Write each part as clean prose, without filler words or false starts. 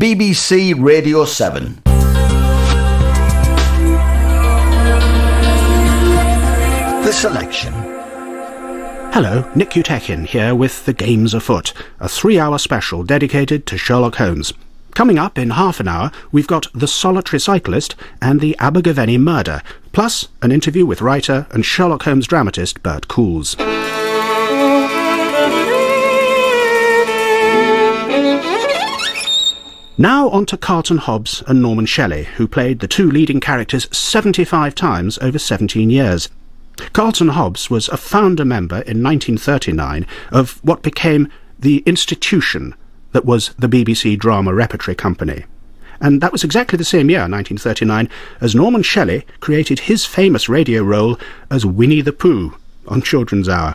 BBC Radio 7. The Selection. Hello, Nick Utekin here with The Games Afoot, a 3-hour special dedicated to Sherlock Holmes. Coming up in half an hour, we've got The Solitary Cyclist and The Abergavenny Murder, plus an interview with writer and Sherlock Holmes dramatist Bert Coules. Now on to Carlton Hobbs and Norman Shelley, who played the two leading characters 75 times over 17 years. Carlton Hobbs was a founder member in 1939 of what became the institution that was the BBC Drama Repertory Company. And that was exactly the same year, 1939, as Norman Shelley created his famous radio role as Winnie the Pooh on Children's Hour.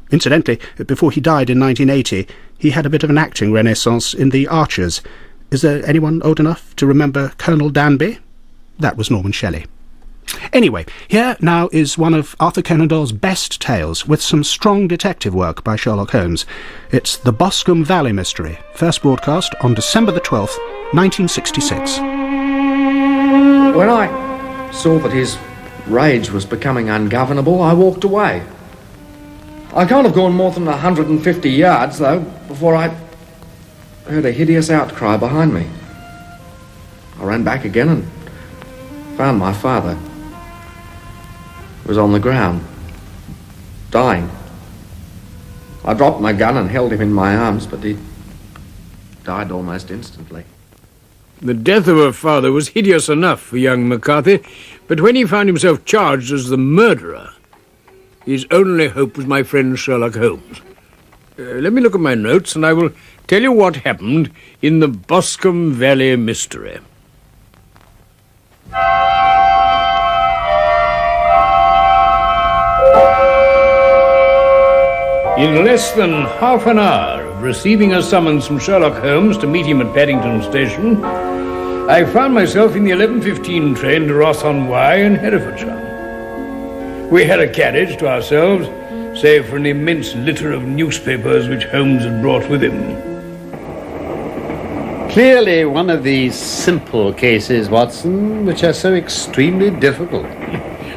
Incidentally, before he died in 1980, he had a bit of an acting renaissance in The Archers. Is there anyone old enough to remember Colonel Danby? That was Norman Shelley. Anyway, here now is one of Arthur Conan Doyle's best tales, with some strong detective work by Sherlock Holmes. It's The Boscombe Valley Mystery, first broadcast on December the 12th, 1966. When I saw that his rage was becoming ungovernable, I walked away. I can't have gone more than 150 yards, though, before I heard a hideous outcry behind me. I ran back again and found my father. He was on the ground, dying. I dropped my gun and held him in my arms, but he died almost instantly. The death of her father was hideous enough for young McCarthy, but when he found himself charged as the murderer, his only hope was my friend Sherlock Holmes. Let me look at my notes, and I will tell you what happened in the Boscombe Valley Mystery. In less than half an hour of receiving a summons from Sherlock Holmes to meet him at Paddington Station, I found myself in the 11:15 train to Ross-on-Wye in Herefordshire. We had a carriage to ourselves, save for an immense litter of newspapers which Holmes had brought with him. Clearly one of these simple cases, Watson, which are so extremely difficult.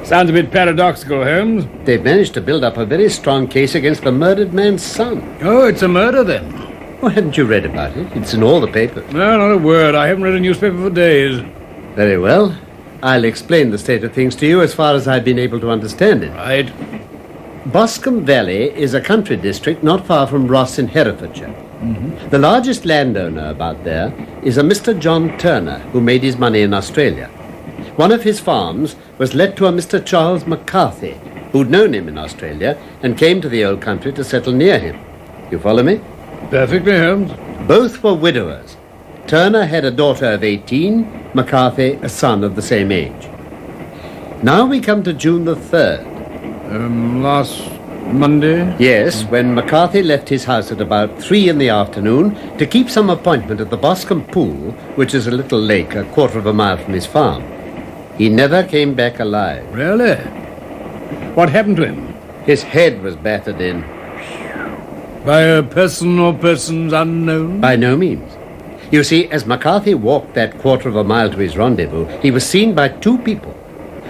Sounds a bit paradoxical, Holmes. They've managed to build up a very strong case against the murdered man's son. Oh, it's a murder, then? Well, hadn't you read about it? It's in all the papers. No, not a word. I haven't read a newspaper for days. Very well. I'll explain the state of things to you as far as I've been able to understand it. Right. Boscombe Valley is a country district not far from Ross in Herefordshire. Mm-hmm. The largest landowner about there is a Mr. John Turner, who made his money in Australia. One of his farms was let to a Mr. Charles McCarthy, who'd known him in Australia and came to the old country to settle near him. You follow me? Perfectly, Holmes. Both were widowers. Turner had a daughter of 18, McCarthy a son of the same age. Now we come to June the 3rd. Last Monday? Yes, when McCarthy left his house at about 3 in the afternoon to keep some appointment at the Boscombe Pool, which is a little lake a quarter of a mile from his farm. He never came back alive. Really? What happened to him? His head was battered in. By a person or persons unknown? By no means. You see, as McCarthy walked that quarter of a mile to his rendezvous, he was seen by 2 people.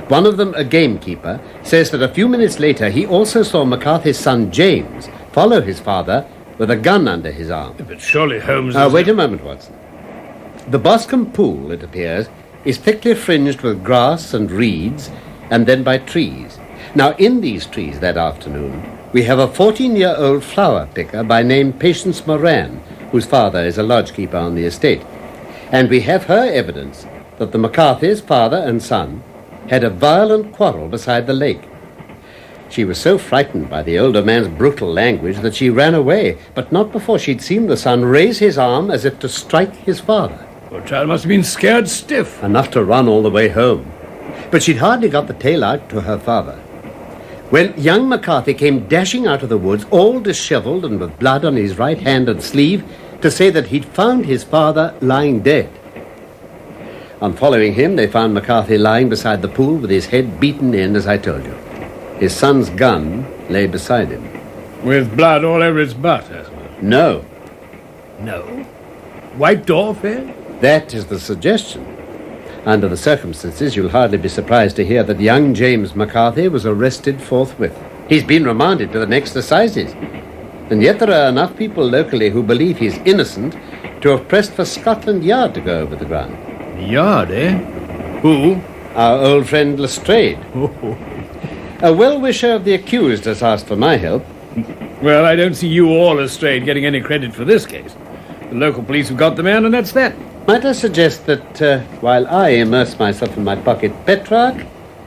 One of them, a gamekeeper, says that a few minutes later he also saw McCarthy's son James follow his father with a gun under his arm. But surely Holmes... Wait a moment, Watson. The Boscombe Pool, it appears, is thickly fringed with grass and reeds, and then by trees. Now, in these trees that afternoon, we have a 14-year-old flower picker by name Patience Moran, whose father is a lodgekeeper on the estate. And we have her evidence that the McCarthys, father and son, had a violent quarrel beside the lake. She was so frightened by the older man's brutal language that she ran away, but not before she'd seen the son raise his arm as if to strike his father. The child must have been scared stiff. Enough to run all the way home. But she'd hardly got the tale out to her father when young McCarthy came dashing out of the woods, all dishevelled and with blood on his right hand and sleeve, to say that he'd found his father lying dead. On following him, they found McCarthy lying beside the pool with his head beaten in, as I told you. His son's gun lay beside him. With blood all over its butt, I suppose. No. No? Wiped off, eh? That is the suggestion. Under the circumstances, you'll hardly be surprised to hear that young James McCarthy was arrested forthwith. He's been remanded to the next assizes. And yet there are enough people locally who believe he's innocent to have pressed for Scotland Yard to go over the ground. Yard, eh? Who? Our old friend Lestrade. A well-wisher of the accused has asked for my help. Well, I don't see you or Lestrade getting any credit for this case. The local police have got the man, and that's that. Might I suggest that while I immerse myself in my pocket Petrarch,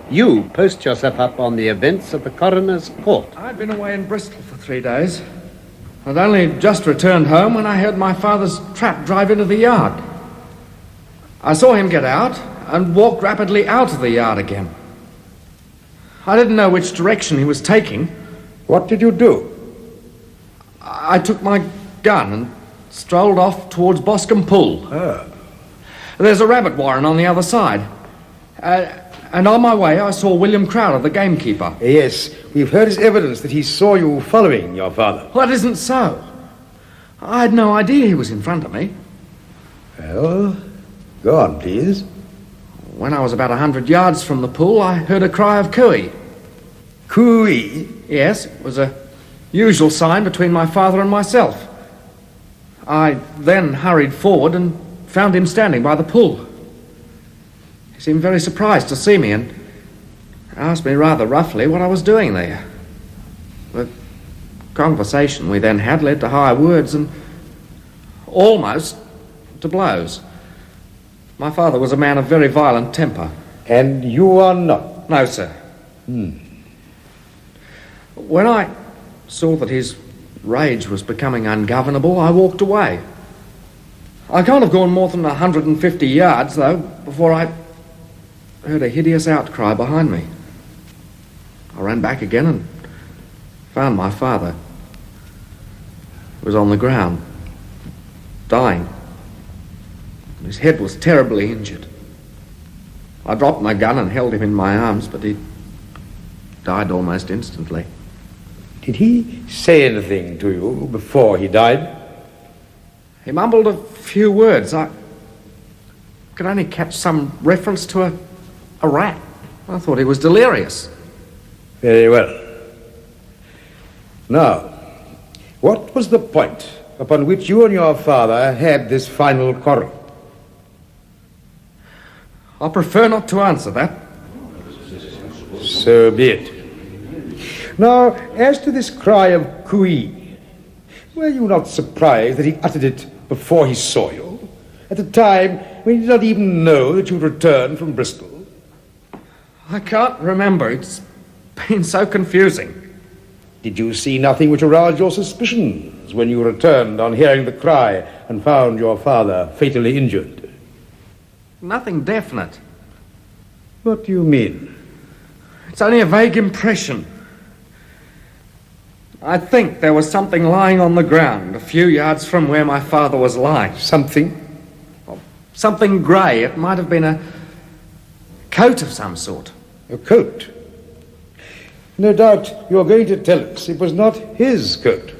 you post yourself up on the events of the coroner's court? I'd been away in Bristol for 3 days. I'd only just returned home when I heard my father's trap drive into the yard. I saw him get out and walk rapidly out of the yard again. I didn't know which direction he was taking. What did you do? I took my gun and strolled off towards Boscombe Pool. There's a rabbit warren on the other side. And on my way, I saw William Crowder, the gamekeeper. Yes, we've heard his evidence that he saw you following your father. Well, that isn't so. I had no idea he was in front of me. Well, go on, please. When I was about 100 yards from the pool, I heard a cry of cooey. Cooey? Yes, it was a usual sign between my father and myself. I then hurried forward and found him standing by the pool. He seemed very surprised to see me and asked me rather roughly what I was doing there. The conversation we then had led to high words and almost to blows. My father was a man of very violent temper. And you are not? No, sir. When I saw that his rage was becoming ungovernable, I walked away. I can't have gone more than 150 yards, though, before I heard a hideous outcry behind me. I ran back again and found my father. He was on the ground, dying. His head was terribly injured. I dropped my gun and held him in my arms, but he died almost instantly. Did he say anything to you before he died? He mumbled a few words. I could only catch some reference to a rat. I thought he was delirious. Very well. Now, what was the point upon which you and your father had this final quarrel? I prefer not to answer that. So be it. Now, as to this cry of cooey, were you not surprised that he uttered it before he saw you, at a time when he did not even know that you'd returned from Bristol? I can't remember. It's been so confusing. Did you see nothing which aroused your suspicions when you returned on hearing the cry and found your father fatally injured? Nothing definite. What do you mean? It's only a vague impression. I think there was something lying on the ground a few yards from where my father was lying. Something? Something grey. It might have been a coat of some sort. A coat? No doubt you're going to tell us it was not his coat.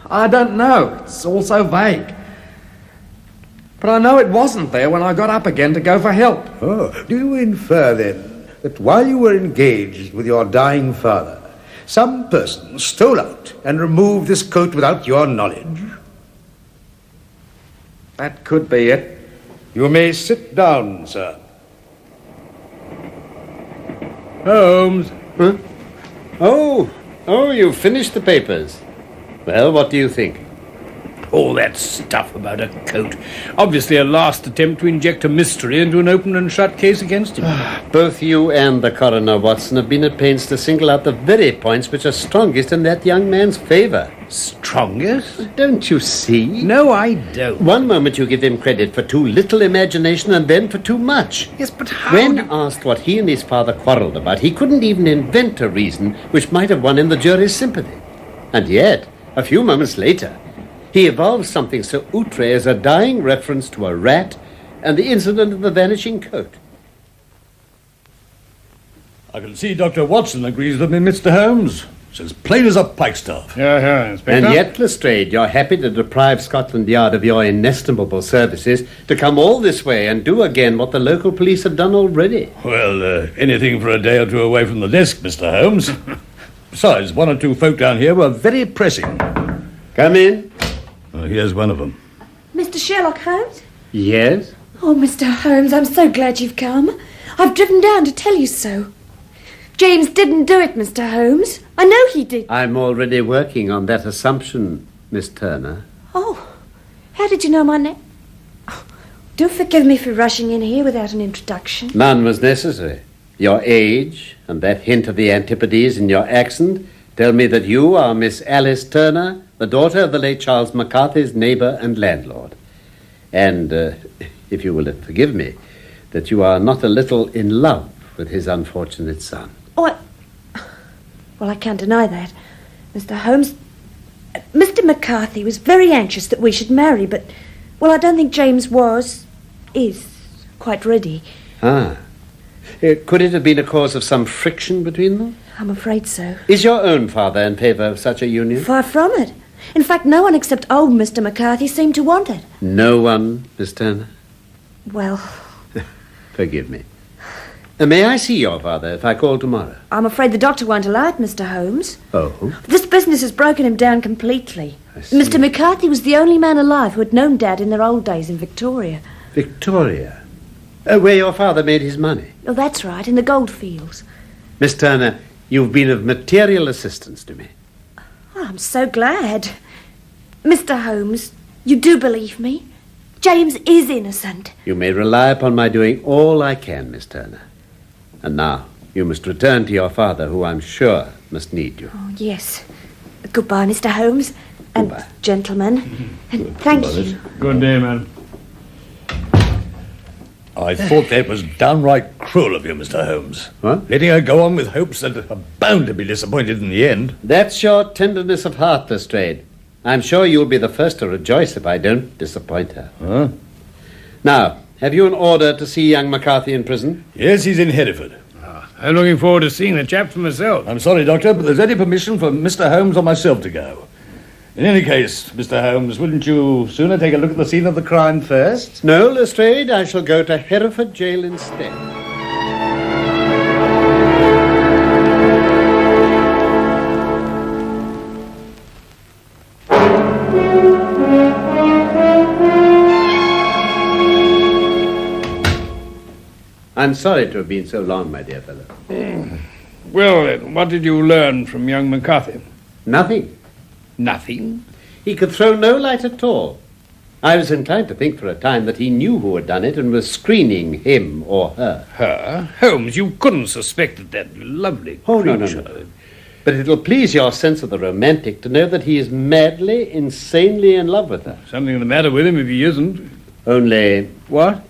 I don't know. It's all so vague. But I know it wasn't there when I got up again to go for help. Oh, do you infer, then, that while you were engaged with your dying father, some person stole out and removed this coat without your knowledge? That could be it. You may sit down, sir. Holmes. Huh? Oh, you've finished the papers. Well, what do you think? All that stuff about a coat. Obviously a last attempt to inject a mystery into an open and shut case against him. Both you and the coroner, Watson, have been at pains to single out the very points which are strongest in that young man's favour. Strongest? Don't you see? No, I don't. One moment you give him credit for too little imagination and then for too much. Yes, but how... When asked what he and his father quarrelled about, he couldn't even invent a reason which might have won in the jury's sympathy. And yet, a few moments later, he evolved something so outre as a dying reference to a rat and the incident of the vanishing coat. I can see Dr. Watson agrees with me, Mr. Holmes. It's as plain as a pikestaff. Yeah, Inspector. And yet, Lestrade, you're happy to deprive Scotland Yard of your inestimable services to come all this way and do again what the local police have done already. Well, anything for a day or two away from the desk, Mr. Holmes. Besides, one or two folk down here were very pressing. Come in. Well, here's one of them. Mr. Sherlock Holmes? Yes? Oh, Mr. Holmes, I'm so glad you've come. I've driven down to tell you so. James didn't do it, Mr. Holmes. I know he did. I'm already working on that assumption, Miss Turner. Oh, how did you know my name? Oh, do forgive me for rushing in here without an introduction. None was necessary. Your age and that hint of the Antipodes in your accent tell me that you are Miss Alice Turner, the daughter of the late Charles McCarthy's neighbour and landlord. And, if you will forgive me, that you are not a little in love with his unfortunate son. Oh, well, I can't deny that. Mr. Holmes, Mr. McCarthy was very anxious that we should marry, but, well, I don't think James is quite ready. Ah. Could it have been a cause of some friction between them? I'm afraid so. Is your own father in favour of such a union? Far from it. In fact, no one except old Mr. McCarthy seemed to want it. No one, Miss Turner? Well... Forgive me. May I see your father if I call tomorrow? I'm afraid the doctor won't allow it, Mr. Holmes. Oh? This business has broken him down completely. I see. Mr. McCarthy was the only man alive who had known Dad in their old days in Victoria. Victoria? Where your father made his money? Oh, that's right, in the goldfields. Miss Turner, you've been of material assistance to me. Oh, I'm so glad. Mr. Holmes, you do believe me? James is innocent. You may rely upon my doing all I can, Miss Turner. And now, you must return to your father, who I'm sure must need you. Oh, yes. Goodbye, Mr. Holmes. And Goodbye. Gentlemen. And thank you. Good day, madam. I thought that was downright cruel of you, Mr. Holmes. What? Letting her go on with hopes that are bound to be disappointed in the end. That's your tenderness of heart, Lestrade. I'm sure you'll be the first to rejoice if I don't disappoint her. Huh? Now, have you an order to see young McCarthy in prison? Yes, he's in Hereford. I'm looking forward to seeing the chap for myself. I'm sorry, Doctor, but there's only permission for Mr. Holmes or myself to go. In any case, Mr. Holmes, wouldn't you sooner take a look at the scene of the crime first? No, Lestrade, I shall go to Hereford Jail instead. I'm sorry to have been so long, my dear fellow. Well, then, what did you learn from young McCarthy? Nothing. Nothing? He could throw no light at all. I was inclined to think for a time that he knew who had done it and was screening him or her. Her? Holmes, you couldn't suspect that lovely Oh, creature. no. But it'll please your sense of the romantic to know that he is madly, insanely in love with her. Something the matter with him if he isn't. Only, What?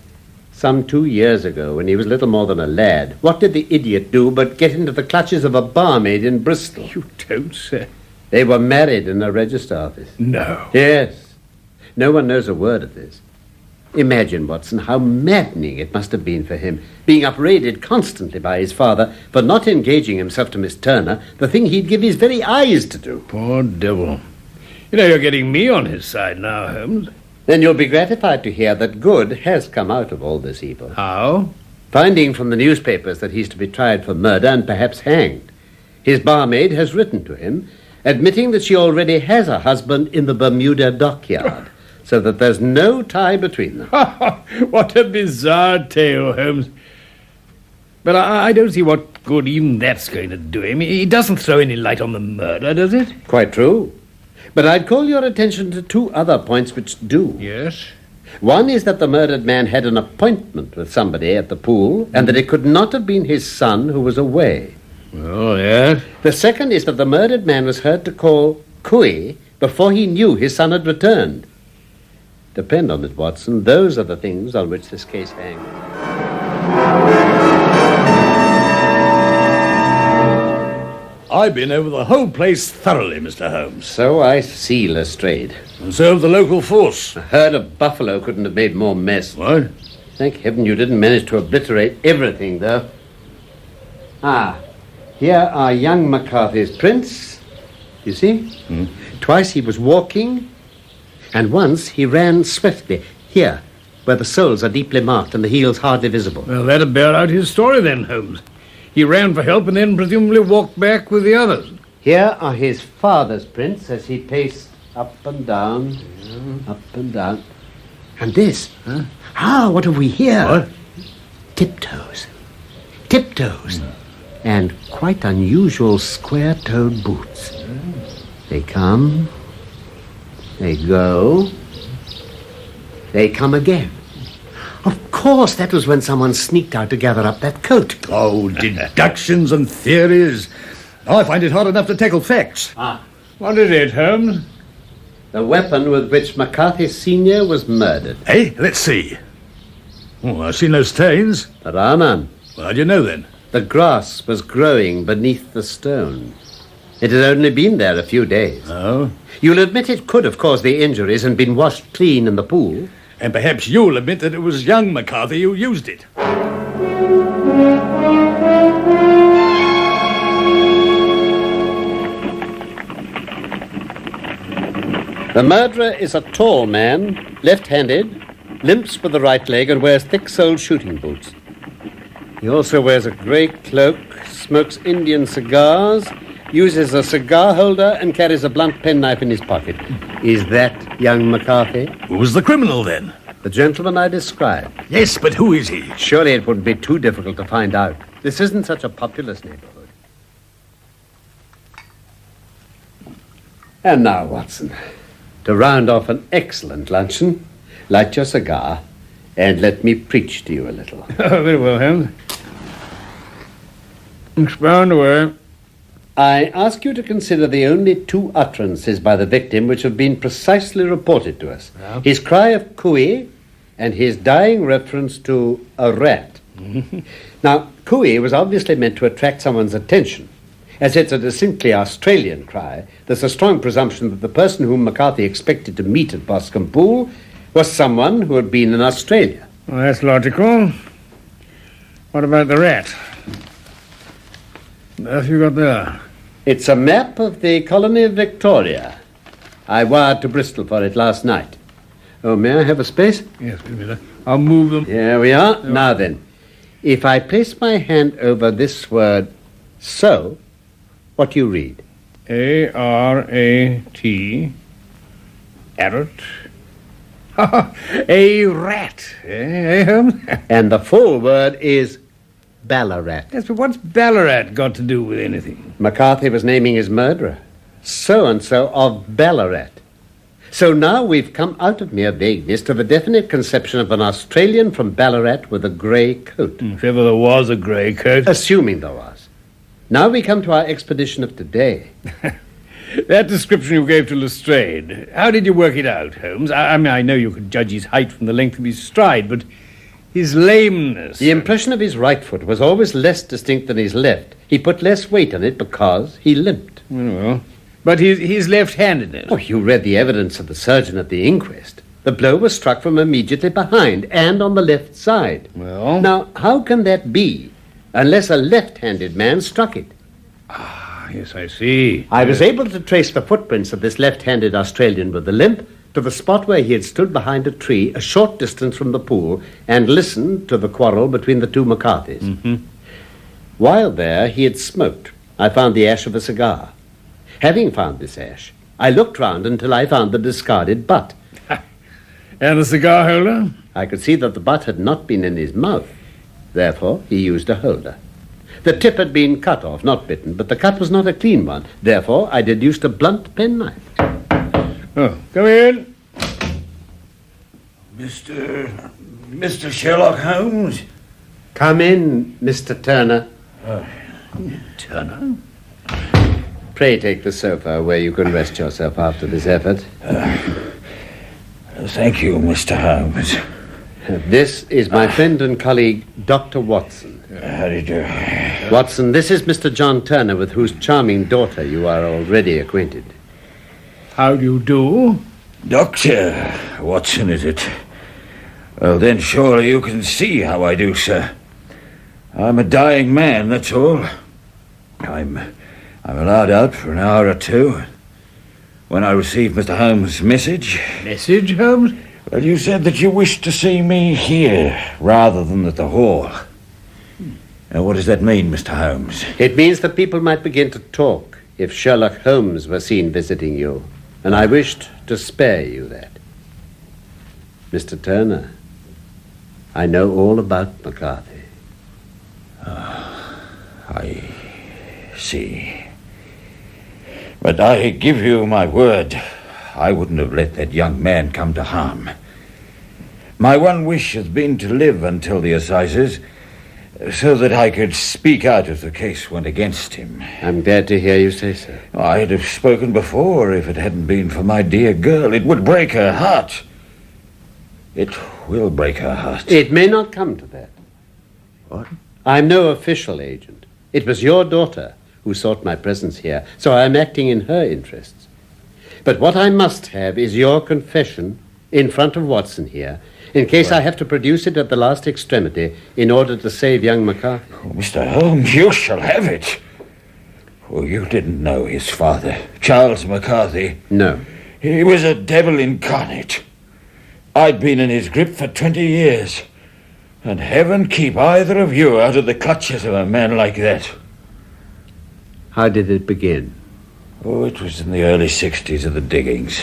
some 2 years ago, when he was little more than a lad, what did the idiot do but get into the clutches of a barmaid in Bristol? You don't say. They were married in a register office. No. Yes. No one knows a word of this. Imagine, Watson, how maddening it must have been for him, being upbraided constantly by his father for not engaging himself to Miss Turner, the thing he'd give his very eyes to do. Poor devil. You know, you're getting me on his side now, Holmes. Then you'll be gratified to hear that good has come out of all this evil. How? Finding from the newspapers that he's to be tried for murder and perhaps hanged. His barmaid has written to him, admitting that she already has a husband in the Bermuda dockyard, so that there's no tie between them. What a bizarre tale, Holmes. But I don't see what good even that's going to do him. He doesn't throw any light on the murder, does it? Quite true. But I'd call your attention to two other points which do. Yes. One is that the murdered man had an appointment with somebody at the pool, and that it could not have been his son who was away. Oh, yes. The second is that the murdered man was heard to call Cooey before he knew his son had returned. Depend on it, Watson, those are the things on which this case hangs. I've been over the whole place thoroughly, Mr. Holmes. So I see, Lestrade. And so have the local force. A herd of buffalo couldn't have made more mess. What? Thank heaven you didn't manage to obliterate everything, though. Ah, here are young McCarthy's prints You see? Twice he was walking, and once he ran swiftly, here, where the soles are deeply marked and the heels hardly visible. Well, that'd bear out his story then, Holmes. He ran for help and then presumably walked back with the others. Here are his father's prints as he paced up and down, up and down. And this? What have we here? What? Tiptoes. Tiptoes. And quite unusual square-toed boots. They come, they go, they come again. Of course, that was when someone sneaked out to gather up that coat. Oh, deductions and theories. I find it hard enough to tackle facts. What is it, Holmes? The weapon with which McCarthy Sr. was murdered. Hey, let's see. Oh, I see no stains. There are none. How do you know then? The grass was growing beneath the stone. It had only been there a few days. Oh? You'll admit it could have caused the injuries and been washed clean in the pool. And perhaps you'll admit that it was young McCarthy who used it. The murderer is a tall man, left-handed, limps with the right leg and wears thick-soled shooting boots. He also wears a grey cloak, smokes Indian cigars, uses a cigar holder and carries a blunt penknife in his pocket. Is that young McCarthy? Who was the criminal then? The gentleman I described. Yes, but who is he? Surely it wouldn't be too difficult to find out. This isn't such a populous neighborhood. And now, Watson, to round off an excellent luncheon, light your cigar and let me preach to you a little. Oh, very well, Holmes. Expound away. I ask you to consider the only two utterances by the victim which have been precisely reported to us. Yeah. His cry of cooey and his dying reference to a rat. Now, cooey was obviously meant to attract someone's attention. As it's a distinctly Australian cry, there's a strong presumption that the person whom McCarthy expected to meet at Boscombe Pool was someone who had been in Australia. Well, that's logical. What about the rat? What else you got there? It's a map of the colony of Victoria. I wired to Bristol for it last night. Oh, may I have a space? Yes, wait a minute. I'll move them. Here we are. Now then, if I place my hand over this word, so, what do you read? A-R-A-T. Arrot. A rat. Eh, Holmes? And the full word is Ballarat. Yes, but what's Ballarat got to do with anything? McCarthy was naming his murderer. So-and-so of Ballarat. So now we've come out of mere vagueness to the definite conception of an Australian from Ballarat with a grey coat. If ever there was a grey coat. Assuming there was. Now we come to our expedition of today. That description you gave to Lestrade, how did you work it out, Holmes? I mean, I know you could judge his height from the length of his stride, but his lameness... The impression of his right foot was always less distinct than his left. He put less weight on it because he limped. Well, but his left-handedness... Oh, you read the evidence of the surgeon at the inquest. The blow was struck from immediately behind and on the left side. Well... Now, how can that be unless a left-handed man struck it? Ah, yes, I see. I was able to trace the footprints of this left-handed Australian with the limp to the spot where he had stood behind a tree a short distance from the pool and listened to the quarrel between the two McCarthys. Mm-hmm. While there, he had smoked. I found the ash of a cigar. Having found this ash, I looked round until I found the discarded butt. And the cigar holder? I could see that the butt had not been in his mouth. Therefore, he used a holder. The tip had been cut off, not bitten, but the cut was not a clean one. Therefore, I deduced a blunt penknife. Oh, come in. Mr. Sherlock Holmes? Come in, Mr. Turner. Turner? Pray take the sofa where you can rest yourself after this effort. Thank you, Mr. Holmes. This is my friend and colleague, Dr. Watson. How do you do? Watson, this is Mr. John Turner, with whose charming daughter you are already acquainted. How do you do? Dr. Watson, is it? Well, then surely you can see how I do, sir. I'm a dying man, that's all. I'm allowed out for an hour or two. when I received Mr. Holmes' message. Message, Holmes? Well, you said that you wished to see me here rather than at the hall. Now, what does that mean, Mr. Holmes? It means that people might begin to talk if Sherlock Holmes were seen visiting you, and I wished to spare you that. Mr. Turner, I know all about McCarthy. I see. But I give you my word, I wouldn't have let that young man come to harm. My one wish has been to live until the assizes, so that I could speak out if the case went against him. I'm glad to hear you say so. I'd have spoken before if it hadn't been for my dear girl. It would break her heart. It will break her heart. It may not come to that. What? I'm no official agent. It was your daughter who sought my presence here, so I'm acting in her interests. But what I must have is your confession in front of Watson here, in case I have to produce it at the last extremity in order to save young McCarthy. Oh, Mr. Holmes, you shall have it. Oh, you didn't know his father, Charles McCarthy. No. He was a devil incarnate. I'd been in his grip for 20 years. And heaven keep either of you out of the clutches of a man like that. How did it begin? Oh, it was in the early 60s of the diggings.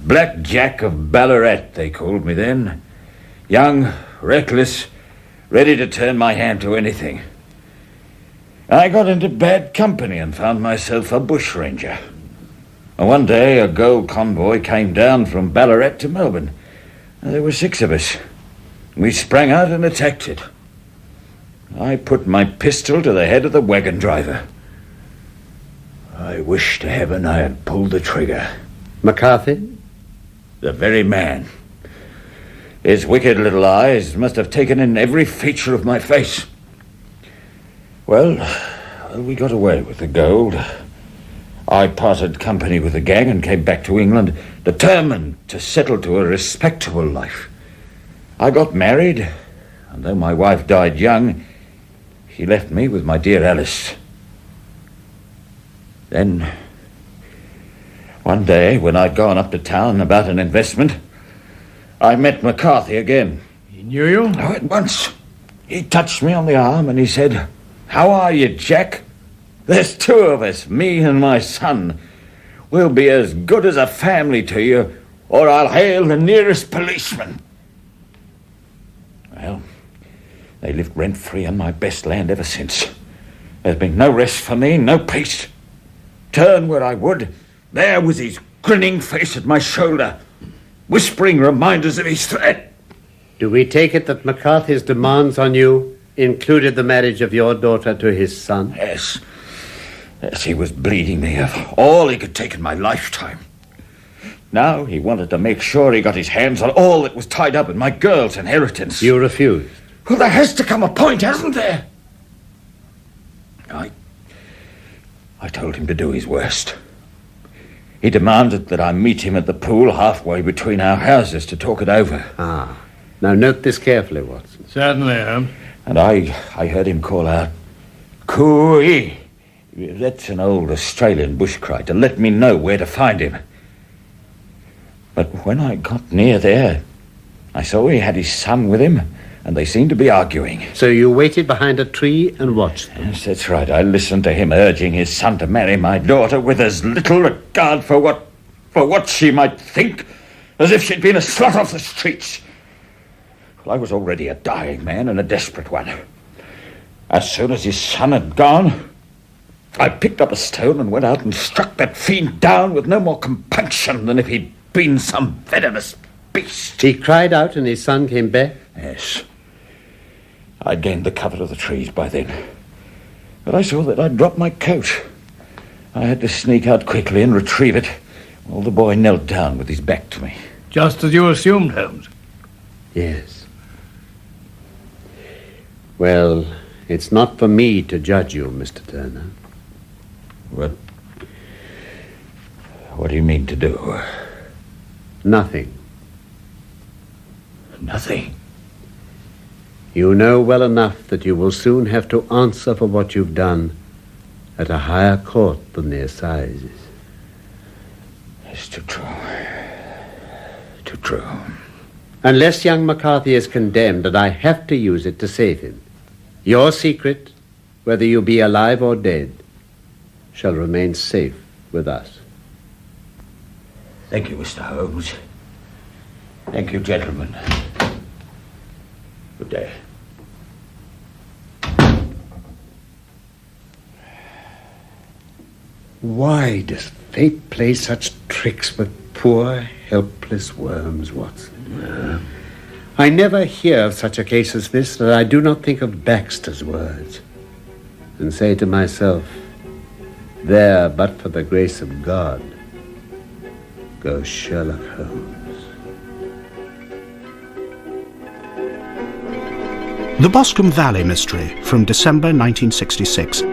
Black Jack of Ballarat, they called me then. Young, reckless, ready to turn my hand to anything. I got into bad company and found myself a bushranger. And one day a gold convoy came down from Ballarat to Melbourne. And there were 6 of us. We sprang out and attacked it. I put my pistol to the head of the wagon driver. I wish to heaven I had pulled the trigger. McCarthy? The very man. His wicked little eyes must have taken in every feature of my face. Well, we got away with the gold. I parted company with the gang and came back to England, determined to settle to a respectable life. I got married, and though my wife died young, she left me with my dear Alice. Then, one day, when I'd gone up to town about an investment, I met McCarthy again. He knew you? Oh, at once. He touched me on the arm and he said, "How are you, Jack? There's 2 of us, me and my son. We'll be as good as a family to you, or I'll hail the nearest policeman." Well, they lived rent-free on my best land ever since. There's been no rest for me, no peace. Turn where I would, there was his grinning face at my shoulder, whispering reminders of his threat. Do we take it that McCarthy's demands on you included the marriage of your daughter to his son? Yes. Yes, he was bleeding me of all he could take in my lifetime. Now he wanted to make sure he got his hands on all that was tied up in my girl's inheritance. You refused? Well, there has to come a point, hasn't there? I told him to do his worst. He demanded that I meet him at the pool halfway between our houses to talk it over. Ah. Now note this carefully, Watson. Certainly, Holmes. And I heard him call out, "Cooey!" That's an old Australian bush cry to let me know where to find him. But when I got near there, I saw he had his son with him, and they seemed to be arguing. So you waited behind a tree and watched them? Yes, that's right. I listened to him urging his son to marry my daughter with as little regard for what she might think as if she'd been a slut off the streets. Well, I was already a dying man and a desperate one. As soon as his son had gone, I picked up a stone and went out and struck that fiend down with no more compunction than if he'd been some venomous beast. He cried out and his son came back? Yes. I'd gained the cover of the trees by then. But I saw that I'd dropped my coat. I had to sneak out quickly and retrieve it, while the boy knelt down with his back to me. Just as you assumed, Holmes. Yes. Well, it's not for me to judge you, Mr. Turner. What do you mean to do? Nothing. Nothing? You know well enough that you will soon have to answer for what you've done at a higher court than the assizes. It's too true. Too true. Unless young McCarthy is condemned, and I have to use it to save him, your secret, whether you be alive or dead, shall remain safe with us. Thank you, Mr. Holmes. Thank you, gentlemen. Good day. Why does fate play such tricks with poor, helpless worms, Watson? I never hear of such a case as this that I do not think of Baxter's words and say to myself, there, but for the grace of God, goes Sherlock Holmes. The Boscombe Valley Mystery from December 1966.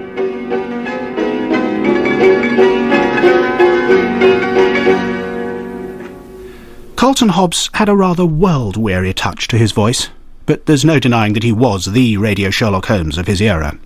Carlton Hobbs had a rather world-weary touch to his voice, but there's no denying that he was the radio Sherlock Holmes of his era.